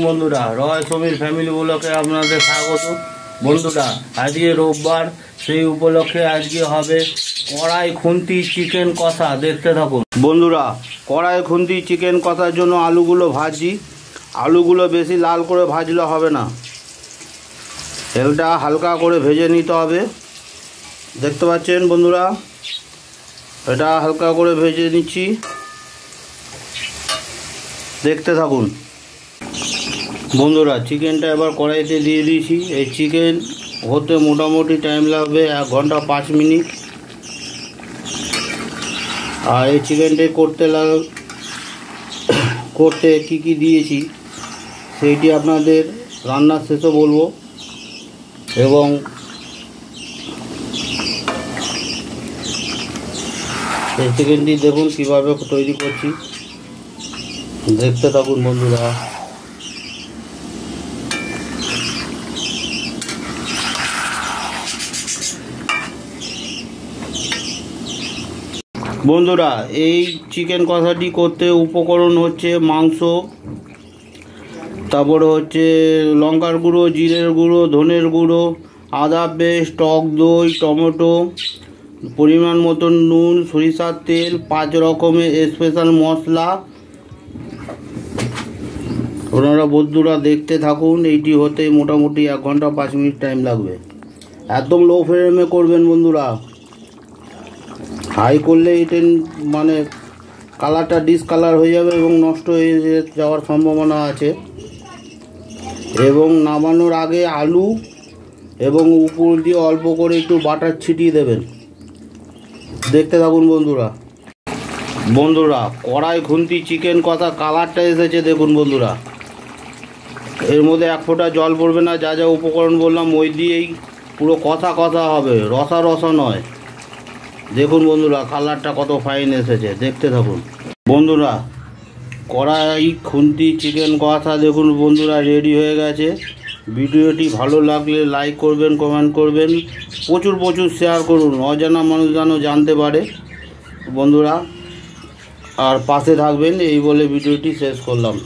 বন্ধুরা, রয় সমীর ফ্যামিলি ব্লগে আপনাদের স্বাগত। বন্ধুরা, আজকে রোববার, সেই উপলক্ষে আজকে হবে কড়াই খুন্তি চিকেন কষা। দেখতে থাকুন বন্ধুরা। কড়াই খুন্তি চিকেন কষার জন্য আলুগুলো ভাজি। আলুগুলো বেশি লাল করে ভাজলে হবে না, তেলটা হালকা করে ভেজে নিতে হবে। দেখতে পাচ্ছেন বন্ধুরা, এটা হালকা করে ভেজে নিচ্ছি। দেখতে থাকুন বন্ধুরা। চিকেনটা এবার কড়াইতে দিয়ে দিয়েছি। এই চিকেন হতে মোটামুটি টাইম লাগবে 1 ঘন্টা 5 মিনিট। আর এই চিকেনটাই করতে কি দিয়েছি সেইটি আপনাদের রান্নার শেষে বলবো। এবং এই চিকেনটি দেখুন কীভাবে তৈরি করছি। দেখতে থাকুন বন্ধুরা। বন্ধুরা, এই চিকেন কষাটি করতে উপকরণ হচ্ছে মাংস, তারপরে হচ্ছে লঙ্কার গুঁড়ো, জিরের গুঁড়ো, ধনের গুঁড়ো, আদা পেস্ট, টক দই, টমেটো, পরিমাণ মতন নুন, সরিষার তেল, 5 রকমের স্পেশাল মশলা। ওনারা বন্ধুরা দেখতে থাকুন। এইটি হতে মোটামুটি 1 ঘন্টা 5 মিনিট টাইম লাগবে। একদম লো ফ্লেমে করবেন বন্ধুরা। হাই করলে এটা মানে কালারটা ডিসকালার হয়ে যাবে এবং নষ্ট হয়ে যাওয়ার সম্ভাবনা আছে। এবং নামানোর আগে আলু এবং উপর দিয়ে অল্প করে একটু বাটার ছিটিয়ে দেবেন। দেখতে থাকুন বন্ধুরা। কড়াই খুন্তি চিকেন কষা কালারটা এসেছে দেখুন বন্ধুরা। এর মধ্যে 1 ফোঁটা জল পড়বে না। যা যা উপকরণ বললাম ওই দিয়েই পুরো কষা হবে, রসা নয়। দেখুন বন্ধুরা, কালারটা কত ফাইন এসেছে। দেখতে থাকুন বন্ধুরা। কড়াই খুন্তি চিকেন কষা দেখুন বন্ধুরা রেডি হয়ে গেছে। ভিডিওটি ভালো লাগলে লাইক করবেন, কমেন্ট করবেন, প্রচুর শেয়ার করুন, অজানা মানুষ যেন জানতে পারে বন্ধুরা। আর পাশে থাকবেন এই বলে ভিডিওটি শেষ করলাম।